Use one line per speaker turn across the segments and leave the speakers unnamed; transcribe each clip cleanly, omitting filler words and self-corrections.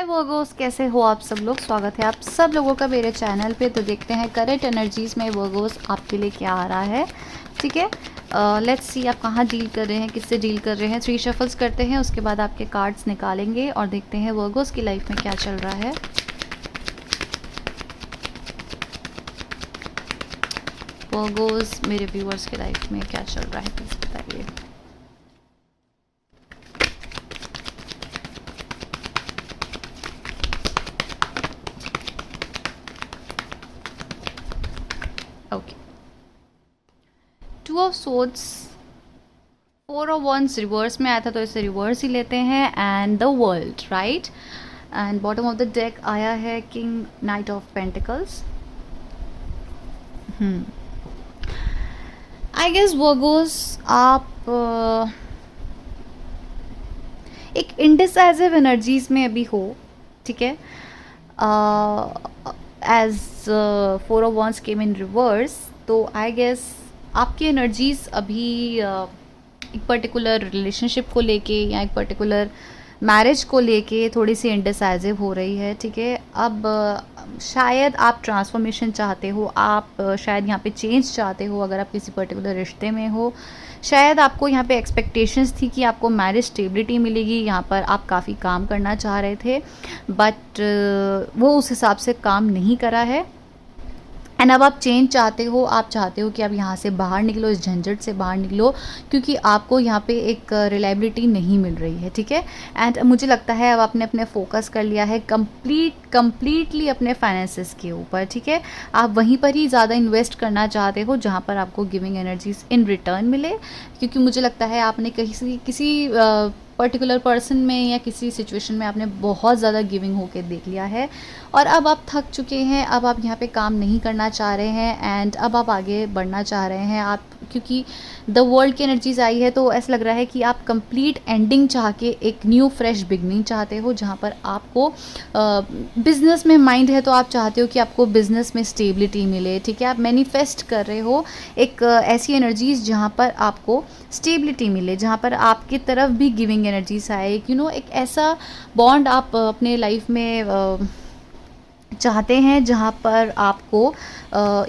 हाय Virgo's, कैसे हो आप सब लोग। स्वागत है आप सब लोगों का मेरे चैनल पे। तो देखते हैं करंट एनर्जीज़ में वर्गोस आपके लिए क्या आ रहा है। ठीक है, लेट्स सी आप कहाँ डील कर रहे हैं, किससे डील कर रहे हैं। 3 शफल्स करते हैं, उसके बाद आपके कार्ड्स निकालेंगे और देखते हैं वर्गोस की लाइफ में क्या चल रहा है। वर्गोस मेरे व्यूअर्स के लाइफ में क्या चल रहा है प्लीज़ बताइए। Okay, 2 of swords, 4 of wands reverse में आया था तो इसे रिवर्स ही लेते हैं। And the world, right. And bottom of the deck आया है king knight of pentacles. I guess Virgos आप एक इंडिसाइसिव एनर्जीज में अभी हो। ठीक है, as 4 of wands came in reverse, तो आई गेस आपकी एनर्जीज अभी एक पर्टिकुलर रिलेशनशिप को लेके या एक पर्टिकुलर मैरिज को लेके थोड़ी सी इंडिसाइसिव हो रही है। ठीक है, अब शायद आप ट्रांसफॉर्मेशन चाहते हो, आप शायद यहाँ पे चेंज चाहते हो अगर आप किसी पर्टिकुलर रिश्ते में हो। शायद आपको यहाँ पे एक्सपेक्टेशंस थी कि आपको मैरिज स्टेबिलिटी मिलेगी, यहाँ पर आप काफ़ी काम करना चाह रहे थे बट वो उस हिसाब से काम नहीं करा है। एंड अब आप चेंज चाहते हो, आप चाहते हो कि आप यहाँ से बाहर निकलो, इस झंझट से बाहर निकलो, क्योंकि आपको यहाँ पे एक रिलायबिलिटी नहीं मिल रही है। ठीक है, एंड मुझे लगता है अब आपने अपने फोकस कर लिया है कंप्लीटली अपने फाइनेंसेस के ऊपर। ठीक है, आप वहीं पर ही ज़्यादा इन्वेस्ट करना चाहते हो जहाँ पर आपको गिविंग एनर्जीज इन रिटर्न मिले, क्योंकि मुझे लगता है आपने किसी पर्टिकुलर पर्सन में या किसी सिचुएशन में आपने बहुत ज़्यादा गिविंग होके देख लिया है और अब आप थक चुके हैं। अब आप यहाँ पे काम नहीं करना चाह रहे हैं एंड अब आप आगे बढ़ना चाह रहे हैं। आप क्योंकि द वर्ल्ड की एनर्जीज आई है तो ऐसा लग रहा है कि आप कंप्लीट एंडिंग चाह के एक न्यू फ्रेश बिगनिंग चाहते हो, जहाँ पर आपको बिजनेस में माइंड है तो आप चाहते हो कि आपको बिजनेस में स्टेबिलिटी मिले। ठीक है, आप मैनिफेस्ट कर रहे हो एक ऐसी एनर्जीज जहाँ पर आपको स्टेबिलिटी मिले, जहाँ पर आपकी तरफ भी गिविंग एनर्जीज आए। एक ऐसा बॉन्ड आप अपने लाइफ में चाहते हैं जहाँ पर आपको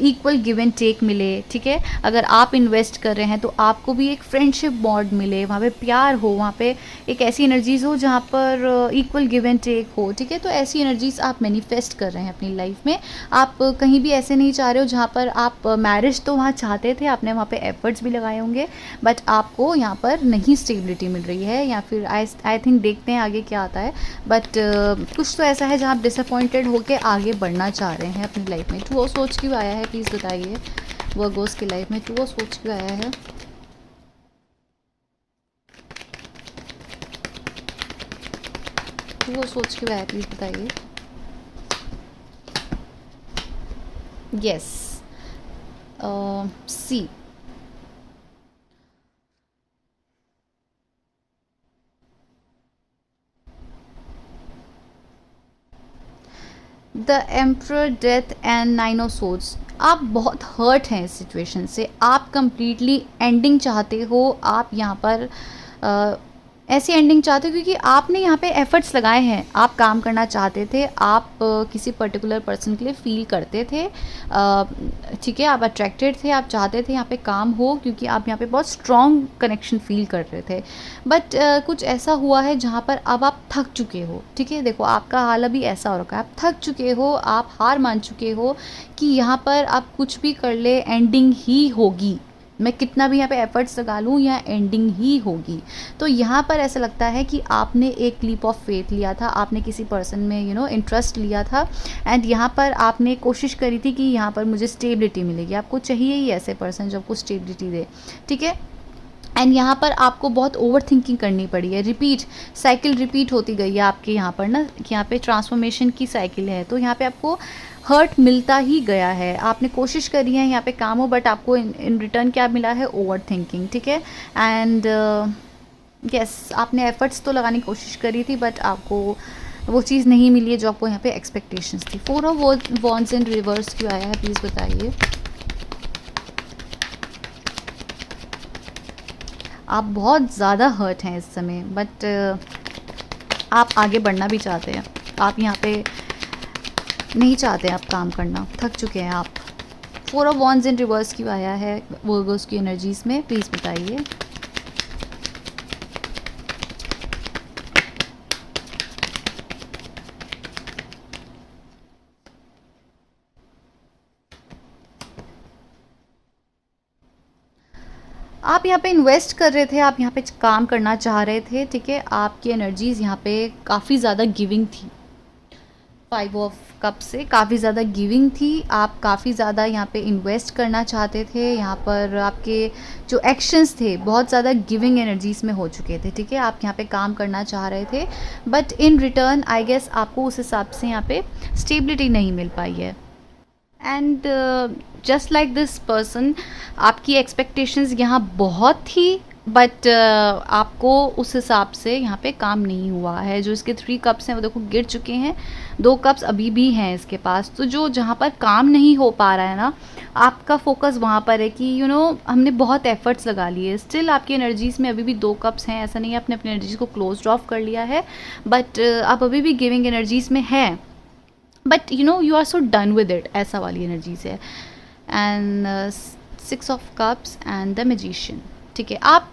इक्वल गिव एंड टेक मिले। ठीक है, अगर आप इन्वेस्ट कर रहे हैं तो आपको भी एक फ्रेंडशिप बॉन्ड मिले, वहाँ पे प्यार हो, वहाँ पे एक ऐसी एनर्जीज़ हो जहाँ पर इक्वल गिव एंड टेक हो। ठीक है, तो ऐसी एनर्जीज़ आप मैनिफेस्ट कर रहे हैं अपनी लाइफ में। आप कहीं भी ऐसे नहीं चाह रहे हो जहाँ पर आप मैरिज तो वहाँ चाहते थे, आपने वहाँ पे एफर्ट्स भी लगाए होंगे बट आपको यहाँ पर नहीं स्टेबिलिटी मिल रही है, या फिर आई थिंक देखते हैं आगे क्या आता है। बट कुछ तो ऐसा है जहाँ आप डिसअपॉइंटेड होकर आगे बढ़ना चाह रहे हैं अपनी लाइफ में। 2 ऑफ सोच क्यों आया है प्लीज़ बताइए वर्गोस की लाइफ में। 2 ऑफ सोच क्यों आया है। 2 ऑफ सोच क्यों आया प्लीज़ बताइए। Yes, see, the emperor, death and 9 of swords. आप बहुत हर्ट हैं इस सिचुएशन से, आप कंप्लीटली एंडिंग चाहते हो। आप यहाँ पर ऐसी एंडिंग चाहते हो क्योंकि आपने यहाँ पे एफर्ट्स लगाए हैं, आप काम करना चाहते थे, आप किसी पर्टिकुलर पर्सन के लिए फील करते थे। ठीक है, आप अट्रैक्टेड थे, आप चाहते थे यहाँ पे काम हो क्योंकि आप यहाँ पे बहुत स्ट्रॉन्ग कनेक्शन फील कर रहे थे। बट कुछ ऐसा हुआ है जहाँ पर अब आप थक चुके हो। ठीक है, देखो आपका हाल अभी ऐसा हो रखा है, आप थक चुके हो, आप हार मान चुके हो कि यहाँ पर आप कुछ भी कर ले एंडिंग ही होगी, मैं कितना भी यहाँ पे एफर्ट्स लगा लूँ या एंडिंग ही होगी। तो यहाँ पर ऐसा लगता है कि आपने एक लीप ऑफ फेथ लिया था, आपने किसी पर्सन में इंटरेस्ट लिया था एंड यहाँ पर आपने कोशिश करी थी कि यहाँ पर मुझे स्टेबिलिटी मिलेगी। आपको चाहिए ही ऐसे पर्सन जो आपको स्टेबिलिटी दे। ठीक है, एंड यहाँ पर आपको बहुत ओवर थिंकिंग करनी पड़ी है, साइकिल रिपीट होती गई है आपके यहाँ पर ना, कि यहाँ पे ट्रांसफॉर्मेशन की साइकिल है तो यहाँ पे आपको हर्ट मिलता ही गया है। आपने कोशिश करी है यहाँ पे काम हो बट आपको इन रिटर्न क्या मिला है, ओवर थिंकिंग। ठीक है, एंड यस, आपने एफर्ट्स तो लगाने की कोशिश करी थी बट आपको वो चीज़ नहीं मिली है जो आपको यहाँ पे एक्सपेक्टेशंस थी। 4 ऑफ वॉन्ड्स इन रिवर्स क्यों आया है प्लीज़ बताइए। आप बहुत ज़्यादा हर्ट हैं इस समय बट आप आगे बढ़ना भी चाहते हैं। आप यहाँ पे नहीं चाहते आप काम करना, थक चुके हैं आप। 4 ऑफ वॉन्ड्स इन रिवर्स क्यों आया है वर्गोस की एनर्जीज़ में, प्लीज़ बताइए। आप यहाँ पे इन्वेस्ट कर रहे थे, आप यहाँ पे काम करना चाह रहे थे, ठीक है। आपकी एनर्जीज़ यहाँ पे काफ़ी ज़्यादा गिविंग थी, 5 ऑफ कप से काफ़ी ज़्यादा गिविंग थी। आप काफ़ी ज़्यादा यहाँ पे इन्वेस्ट करना चाहते थे, यहाँ पर आपके जो एक्शंस थे बहुत ज़्यादा गिविंग एनर्जीज़ में हो चुके थे, ठीक है। आप यहाँ पे काम करना चाह रहे थे, but in return I guess आपको उस हिसाब से यहाँ पे स्टेबिलिटी नहीं मिल पाई है। And just like this person, आपकी एक्सपेक्टेशंस यहाँ बहुत थी, बट आपको उस हिसाब से यहाँ पे काम नहीं हुआ है। जो इसके 3 कप्स हैं वो देखो गिर चुके हैं, 2 कप्स अभी भी हैं इसके पास। तो जो जहाँ पर काम नहीं हो पा रहा है ना, आपका फोकस वहाँ पर है कि हमने बहुत एफर्ट्स लगा लिए, स्टिल आपकी एनर्जीज़ में अभी भी 2 कप्स हैं। ऐसा नहीं है आपने अपनी एनर्जीज़ को क्लोज ऑफ कर लिया है, बट आप अभी भी गिविंग एनर्जीज़ में हैं, but you are so done with it, ऐसा वाली एनर्जीज है। And 6 of cups and the magician, ठीक है। आप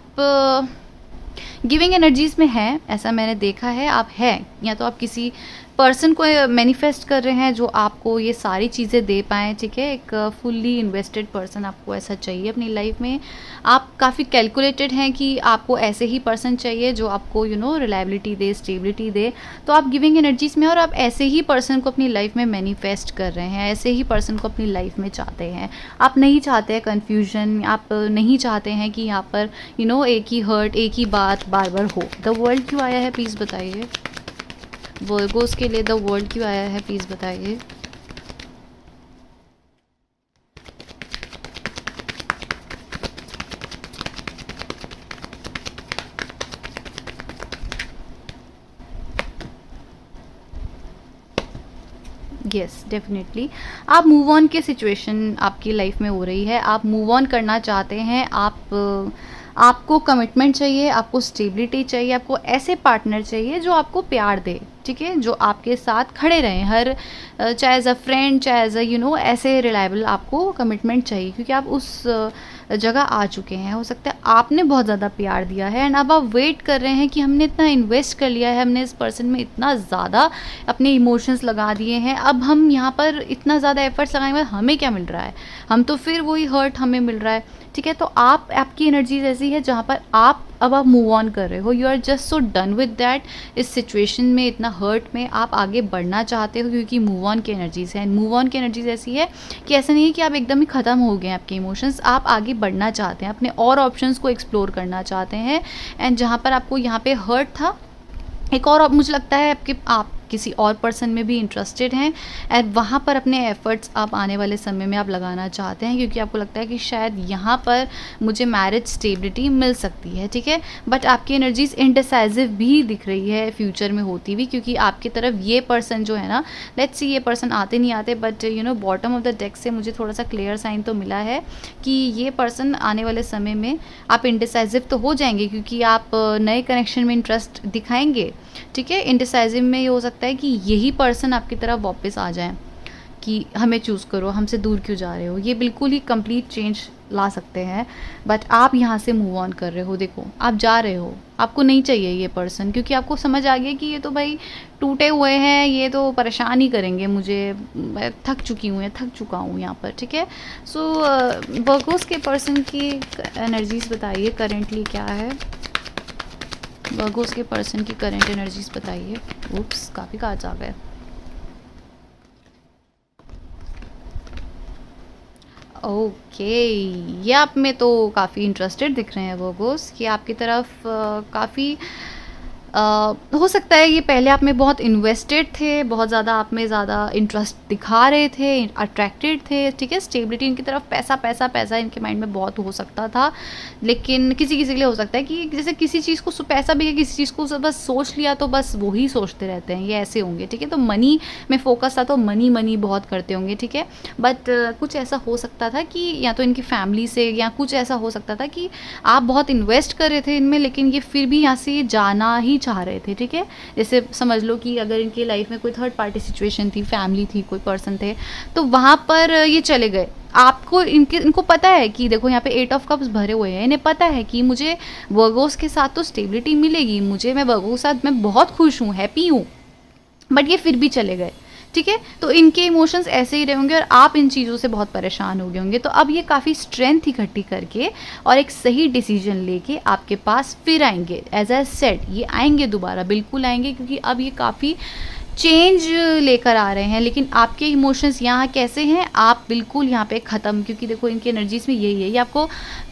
गिविंग एनर्जीज में हैं, ऐसा मैंने देखा है, आप हैं, या तो आप किसी पर्सन को मैनिफेस्ट कर रहे हैं जो आपको ये सारी चीज़ें दे पाएँ, ठीक है। एक फुल्ली इन्वेस्टेड पर्सन आपको ऐसा चाहिए अपनी लाइफ में। आप काफ़ी कैलकुलेटेड हैं कि आपको ऐसे ही पर्सन चाहिए जो आपको रिलायबिलिटी दे, स्टेबिलिटी दे। तो आप गिविंग एनर्जीज़ में, और आप ऐसे ही पर्सन को अपनी लाइफ में मैनिफेस्ट कर रहे हैं, ऐसे ही पर्सन को अपनी लाइफ में चाहते हैं। आप नहीं चाहते हैं कन्फ्यूजन, आप नहीं चाहते हैं कि यहाँ पर एक ही हर्ट, एक ही बात बार बार हो। द वर्ल्ड क्यों आया है, प्लीज़ बताइए। वर्गोस के लिए द वर्ल्ड क्यों आया है, प्लीज़ बताइए। येस, डेफिनेटली आप मूव ऑन की सिचुएशन आपकी लाइफ में हो रही है, आप मूव ऑन करना चाहते हैं। आपको कमिटमेंट चाहिए, आपको स्टेबिलिटी चाहिए, आपको ऐसे पार्टनर चाहिए जो आपको प्यार दे, ठीक है, जो आपके साथ खड़े रहें हर, चाहे एज अ फ्रेंड, चाहे एज अ ऐसे रिलायबल आपको कमिटमेंट चाहिए, क्योंकि आप उस जगह आ चुके हैं। हो सकता है आपने बहुत ज़्यादा प्यार दिया है एंड अब आप वेट कर रहे हैं कि हमने इतना इन्वेस्ट कर लिया है, हमने इस पर्सन में इतना ज़्यादा अपने इमोशंस लगा दिए हैं, अब हम यहाँ पर इतना ज़्यादा एफर्ट्स लगाएंगे, हमें क्या मिल रहा है, हम तो फिर वही हर्ट हमें मिल रहा है, ठीक है। तो आपकी एनर्जीज ऐसी है जहाँ पर आप मूव ऑन कर रहे हो, you are just so done with that. इस सिचुएशन में, इतना हर्ट में आप आगे बढ़ना चाहते हो, क्योंकि मूव ऑन की एनर्जीज है। मूव ऑन की एनर्जीज ऐसी है कि ऐसा नहीं है कि आप एकदम ही ख़त्म हो गए आपके इमोशंस, आप आगे बढ़ना चाहते हैं, अपने और ऑप्शंस को एक्सप्लोर करना चाहते हैं। एंड जहाँ पर आपको यहाँ पे हर्ट था, एक और मुझे लगता है आप किसी और पर्सन में भी इंटरेस्टेड हैं एंड वहाँ पर अपने एफर्ट्स आप आने वाले समय में आप लगाना चाहते हैं, क्योंकि आपको लगता है कि शायद यहाँ पर मुझे मैरिज स्टेबिलिटी मिल सकती है, ठीक है। बट आपकी एनर्जीज इनडिसाइसिव भी दिख रही है फ्यूचर में होती हुई, क्योंकि आपकी तरफ ये पर्सन जो है ना, लेट्स सी ये पर्सन आते नहीं आते, but bottom of the deck से मुझे थोड़ा सा क्लियर साइन तो मिला है कि ये पर्सन आने वाले समय में आप इनडिसाइसिव तो हो जाएंगे, क्योंकि आप नए कनेक्शन में इंटरेस्ट दिखाएंगे, ठीक है। इनडिसाइसिव में ये हो सकता है कि यही पर्सन आपकी तरफ वापस आ जाए कि हमें चूज़ करो, हमसे दूर क्यों जा रहे हो, ये बिल्कुल ही कंप्लीट चेंज ला सकते हैं। बट आप यहाँ से मूव ऑन कर रहे हो, देखो आप जा रहे हो, आपको नहीं चाहिए ये पर्सन, क्योंकि आपको समझ आ गया कि ये तो भाई टूटे हुए हैं, ये तो परेशान ही करेंगे मुझे, मैं थक चुकी हूँ, थक चुका हूँ यहाँ पर, ठीक है। सो वर्गोस के पर्सन की एनर्जीज बताइए करेंटली क्या है, वर्गोस के पर्सन की करंट एनर्जीज बताइए। उप्स, काफ़ी कार्ड्स आ गए। ओके, ये आप में तो काफ़ी इंटरेस्टेड दिख रहे हैं वर्गोस, कि आपकी तरफ काफ़ी हो सकता है ये पहले आप में बहुत इन्वेस्टेड थे, बहुत ज़्यादा आप में ज़्यादा इंटरेस्ट दिखा रहे थे, अट्रैक्टेड थे, ठीक है। स्टेबिलिटी इनकी तरफ, पैसा पैसा पैसा इनके माइंड में बहुत हो सकता था, लेकिन किसी किसी के लिए हो सकता है कि जैसे किसी चीज़ को पैसा भी है, किसी चीज़ को बस सोच लिया तो बस वही सोचते रहते हैं, ये ऐसे होंगे, ठीक है। तो मनी में फोकस था तो मनी मनी बहुत करते होंगे, ठीक है। बट कुछ ऐसा हो सकता था कि या तो इनकी फैमिली से, या कुछ ऐसा हो सकता था कि आप बहुत इन्वेस्ट कर रहे थे इनमें, लेकिन ये फिर भी यहाँ से जाना ही चाह रहे थे, ठीक है। जैसे समझ लो कि अगर इनकी लाइफ में कोई थर्ड पार्टी सिचुएशन थी, फैमिली थी, कोई पर्सन थे, तो वहाँ पर ये चले गए। आपको इनको पता है कि देखो यहाँ पे 8 ऑफ कप्स भरे हुए हैं, इन्हें पता है कि मुझे वर्गोस के साथ तो स्टेबिलिटी मिलेगी, मैं वर्गो के साथ मैं बहुत खुश हूँ, हैप्पी हूँ, बट ये फिर भी चले गए, ठीक है। तो इनके इमोशंस ऐसे ही रहे होंगे और आप इन चीज़ों से बहुत परेशान हो गए होंगे। तो अब ये काफ़ी स्ट्रेंथ इकट्ठी करके और एक सही डिसीजन लेके आपके पास फिर आएंगे। एज आई सेड, ये आएंगे दोबारा, बिल्कुल आएंगे, क्योंकि अब ये काफ़ी चेंज लेकर आ रहे हैं। लेकिन आपके इमोशंस यहाँ कैसे हैं, आप बिल्कुल यहाँ पे ख़त्म, क्योंकि देखो इनकी एनर्जीज में यही है, ये आपको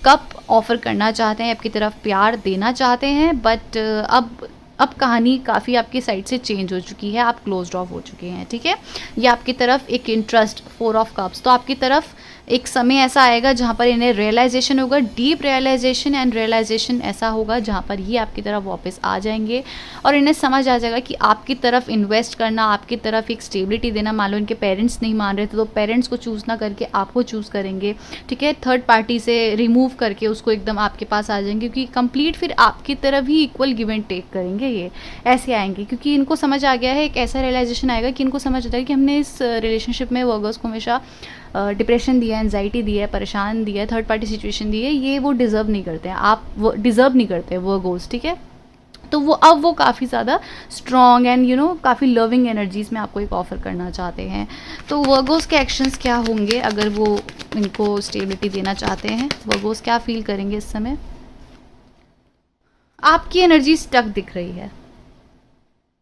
कप ऑफर करना चाहते हैं, आपकी तरफ प्यार देना चाहते हैं, बट अब कहानी काफ़ी आपकी साइड से चेंज हो चुकी है, आप क्लोज्ड ऑफ हो चुके हैं, ठीक है। ये आपकी तरफ एक इंटरेस्ट, 4 ऑफ कप्स, तो आपकी तरफ एक समय ऐसा आएगा जहाँ पर इन्हें रियलाइजेशन होगा, डीप रियलाइजेशन एंड रियलाइजेशन ऐसा होगा जहाँ पर ये आपकी तरफ वापस आ जाएंगे और इन्हें समझ आ जाएगा कि आपकी तरफ इन्वेस्ट करना, आपकी तरफ एक स्टेबिलिटी देना। मान लो इनके पेरेंट्स नहीं मान रहे थे तो पेरेंट्स को चूज़ ना करके आपको चूज़ करेंगे, ठीक है। थर्ड पार्टी से रिमूव करके उसको एकदम आपके पास आ जाएंगे, क्योंकि कंप्लीट फिर आपकी तरफ ही इक्वल गिव एंड टेक करेंगे, ये ऐसे आएंगे, क्योंकि इनको समझ आ गया है, एक ऐसा रियलाइजेशन आएगा कि इनको समझ आता है कि हमने इस रिलेशनशिप में वर्गर्स को हमेशा डिप्रेशन दिया है, एंजाइटी दिया है, परेशान दिया है, थर्ड पार्टी सिचुएशन दी है, ये वो डिज़र्व नहीं करते हैं, आप वो डिज़र्व नहीं करते वर्गोस, ठीक है। तो वो काफ़ी ज़्यादा स्ट्रॉन्ग एंड काफ़ी लविंग एनर्जीज़ में आपको एक ऑफ़र करना चाहते हैं। तो वर्गोस के एक्शंस क्या होंगे अगर वो इनको स्टेबिलिटी देना चाहते हैं, वर्गोस क्या फील करेंगे इस समय। आपकी एनर्जी स्टक दिख रही है,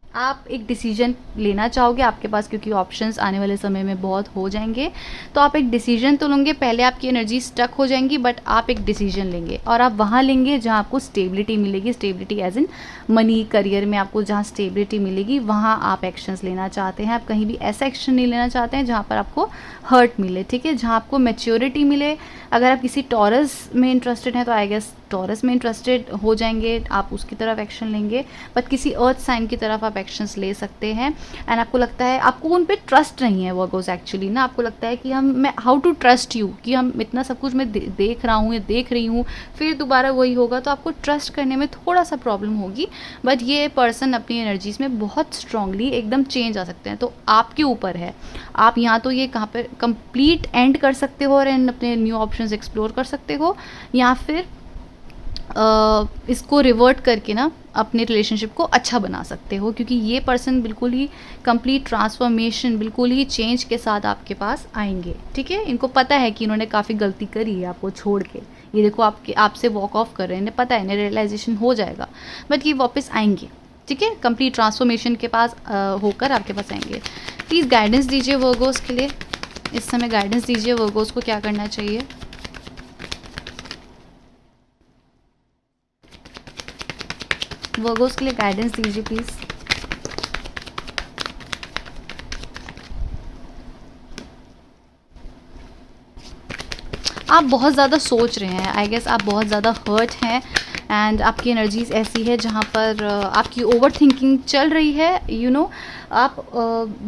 आप एक डिसीजन लेना चाहोगे आपके पास, क्योंकि ऑप्शंस आने वाले समय में बहुत हो जाएंगे, तो आप एक डिसीजन तो लेंगे। पहले आपकी एनर्जी स्टक हो जाएंगी, बट आप एक डिसीजन लेंगे और आप वहाँ लेंगे जहाँ आपको स्टेबिलिटी मिलेगी, stability as in money, career में आपको जहाँ स्टेबिलिटी मिलेगी वहाँ आप एक्शंस लेना चाहते हैं। आप कहीं भी ऐसा एक्शन नहीं लेना चाहते हैं जहाँ पर आपको हर्ट मिले, ठीक है, जहाँ आपको मैच्योरिटी मिले। अगर आप किसी टॉरस में इंटरेस्टेड हैं तो आई गेस टॉरस में इंटरेस्टेड हो जाएंगे, आप उसकी तरफ एक्शन लेंगे, बट किसी अर्थ साइन की तरफ आप एक्शंस ले सकते हैं। एंड आपको लगता है आपको उन पे ट्रस्ट नहीं है वर्गोस, एक्चुअली ना आपको लगता है कि मैं हाउ टू ट्रस्ट यू, कि हम इतना सब कुछ मैं देख रहा हूँ या देख रही हूँ, फिर दोबारा वही होगा, तो आपको ट्रस्ट करने में थोड़ा सा प्रॉब्लम होगी। बट ये पर्सन अपनी एनर्जीज में बहुत स्ट्रांगली एकदम चेंज आ सकते हैं, तो आपके ऊपर है, आप यहाँ तो ये कहाँ पे कंप्लीट एंड कर सकते हो और अपने न्यू ऑप्शंस एक्सप्लोर कर सकते हो, या फिर इसको रिवर्ट करके ना अपने रिलेशनशिप को अच्छा बना सकते हो, क्योंकि ये पर्सन बिल्कुल ही कंप्लीट ट्रांसफॉर्मेशन, बिल्कुल ही चेंज के साथ आपके पास आएंगे, ठीक है। इनको पता है कि इन्होंने काफ़ी गलती करी है आपको छोड़ के, ये देखो आपसे वॉक ऑफ कर रहे हैं, इन्हें पता है, इन्हें रियलाइजेशन हो जाएगा, बट ये वापस आएंगे, ठीक है, कंप्लीट ट्रांसफॉर्मेशन के पास होकर आपके पास आएंगे। प्लीज़ गाइडेंस दीजिए वर्गोस के लिए, इस समय गाइडेंस दीजिए वर्गोस को क्या करना चाहिए। वर्गोस के लिए गाइडेंस दीजिए प्लीज़। आप बहुत ज़्यादा सोच रहे हैं, आई गेस आप बहुत ज़्यादा हर्ट हैं एंड आपकी एनर्जीज ऐसी है जहाँ पर आपकी ओवर थिंकिंग चल रही है। आप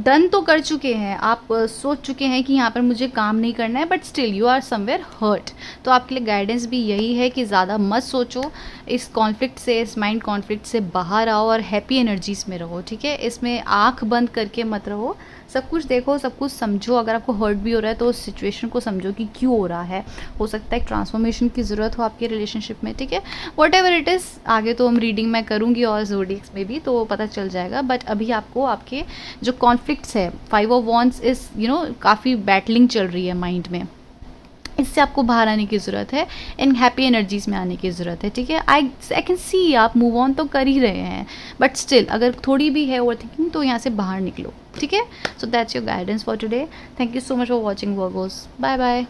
डन तो कर चुके हैं, आप सोच चुके हैं कि यहाँ पर मुझे काम नहीं करना है, but still you are somewhere hurt. तो आपके लिए गाइडेंस भी यही है कि ज़्यादा मत सोचो, इस कॉन्फ्लिक्ट से, इस माइंड कॉन्फ्लिक्ट से बाहर आओ और हैप्पी एनर्जीज में रहो, ठीक है। इसमें आँख बंद करके मत रहो, सब कुछ देखो, सब कुछ समझो। अगर आपको हर्ट भी हो रहा है तो उस सिचुएशन को समझो कि क्यों हो रहा है, हो सकता है एक ट्रांसफॉर्मेशन की ज़रूरत हो आपके रिलेशनशिप में, ठीक है। वट एवर इट इज़, आगे तो हम रीडिंग मैं करूँगी और ज़ोडिएक्स में भी तो पता चल जाएगा, बट अभी आपको आपके जो कॉन्फ्लिक्ट्स है, 5 ऑफ वॉन्ड्स इस काफ़ी बैटलिंग चल रही है माइंड में, इससे आपको बाहर आने की ज़रूरत है, इन हैप्पी एनर्जीज में आने की ज़रूरत है, ठीक है। आई कैन सी आप मूव ऑन तो कर ही रहे हैं, बट स्टिल अगर थोड़ी भी है ओवर थिंकिंग तो यहाँ से बाहर निकलो, ठीक है। So that's your guidance for today. Thank you so much for watching वर्गोस। Bye bye.